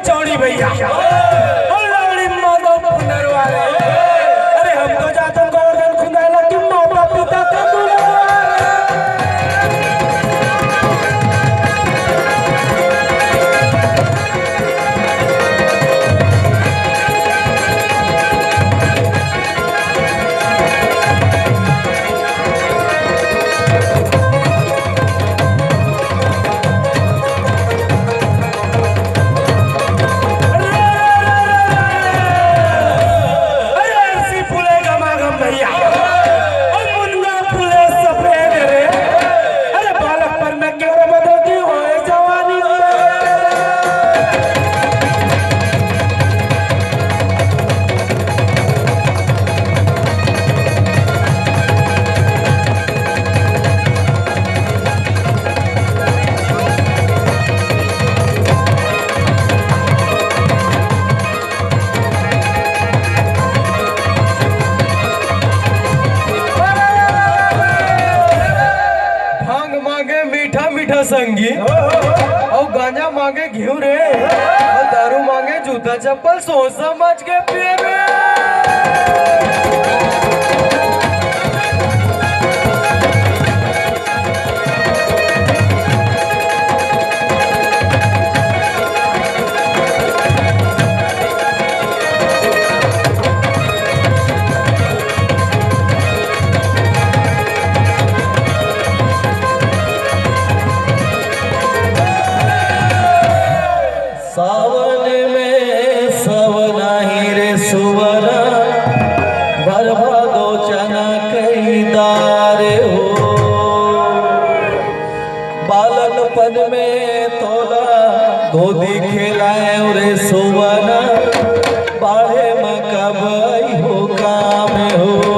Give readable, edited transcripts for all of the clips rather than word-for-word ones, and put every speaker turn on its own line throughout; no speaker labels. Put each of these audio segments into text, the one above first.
चौड़ी भैया लवड़ी माधव पुनर्वारे। अरे हम तो जाते गोवर्धन खुंदाइला कि माता पिता का संगी और गांजा मांगे घिऊ रे और दारू मांगे जूता चप्पल सोच समझ के पिए
सावन में सवना ही रे सुवना बर्बादो चना कई दारे हो। बालकपन में तोला गोदी खिलाए रे सुवना बाढ़े में कब आई हो काम हो।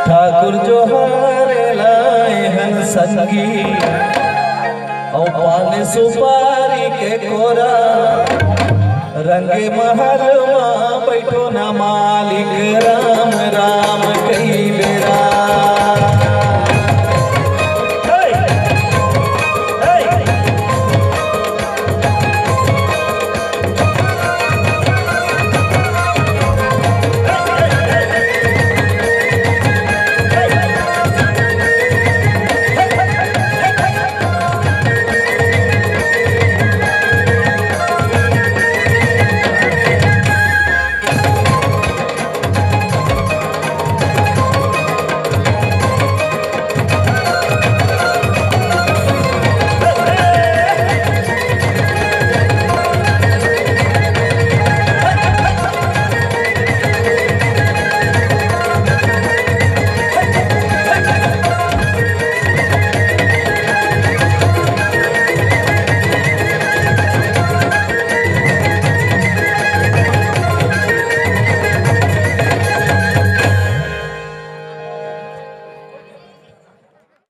ठाकुर जो हारे लाए हन संगी और पान सुपारी के कोरा रंगे महल मां बैठो ना मालिक रा।